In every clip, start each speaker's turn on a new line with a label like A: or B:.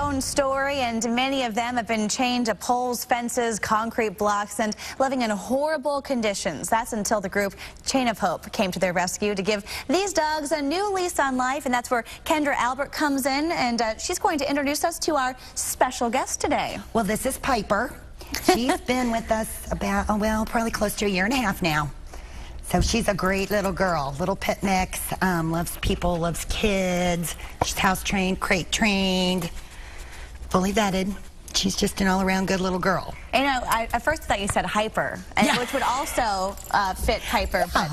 A: Own story, and many of them have been chained to poles, fences, concrete blocks, and living in horrible conditions. That's until the group Chain of Hope came to their rescue to give these dogs a new lease on life, and that's where Kendra Albert comes in, and she's going to introduce us to our special guest today.
B: Well, this is Piper. She's been with us about, probably close to a year and a half now. So she's a great little girl, little pit mix, loves people, loves kids. She's house trained, crate trained, fully vetted. She's just an all-around good little girl.
A: You know, I at first thought you said hyper, which would also fit Piper, but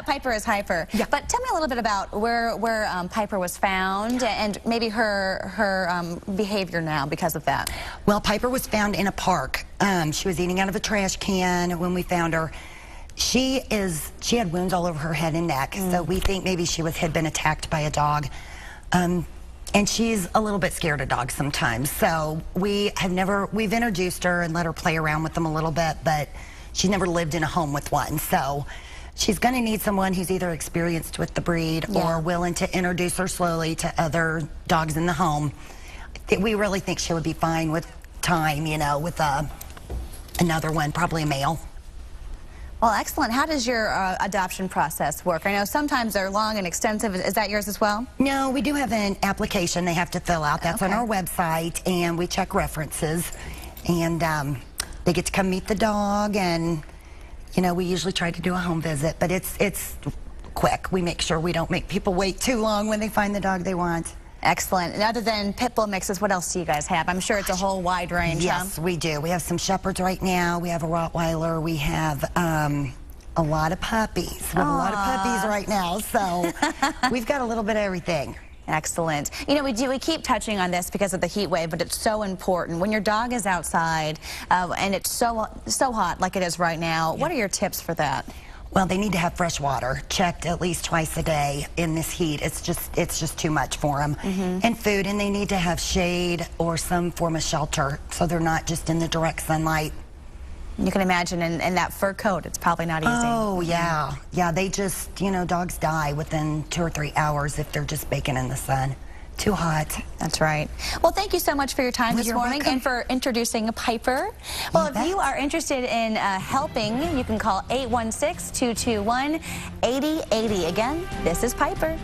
A: Piper is hyper. Yeah. But tell me a little bit about where Piper was found and maybe her behavior now because of that.
B: Well, Piper was found in a park. She was eating out of a trash can when we found her. She had wounds all over her head and neck, so we think maybe she had been attacked by a dog. And she's a little bit scared of dogs sometimes. So we've introduced her and let her play around with them a little bit, but she's never lived in a home with one. So she's going to need someone who's either experienced with the breed or willing to introduce her slowly to other dogs in the home. We really think she would be fine with time, you know, with another one, probably a male.
A: Well, excellent. How does your adoption process work? I know sometimes they're long and extensive. Is that yours as well?
B: No, we do have an application they have to fill out. That's on our website, and we check references. And they get to come meet the dog, and, you know, we usually try to do a home visit, but it's quick. We make sure we don't make people wait too long when they find the dog they want.
A: Excellent. And other than pit bull mixes, what else do you guys have? I'm sure it's a whole wide range.
B: Yes, we do. We have some Shepherds right now. We have a Rottweiler. We have a lot of puppies. We have a lot of puppies right now. So we've got a little bit of everything.
A: Excellent. You know, we keep touching on this because of the heat wave, but it's so important. When your dog is outside and it's so hot like it is right now, what are your tips for that?
B: Well, they need to have fresh water checked at least twice a day in this heat. It's just too much for them. And food, and they need to have shade or some form of shelter so they're not just in the direct sunlight.
A: You can imagine in that fur coat, it's probably not easy.
B: Oh, yeah. Yeah, they just, you know, dogs die within 2 or 3 hours if they're just baking in the sun. Too hot.
A: That's right. Well, thank you so much for your time this morning and for introducing Piper. Well, if you are interested in helping, you can call 816-221-8080. Again, this is Piper.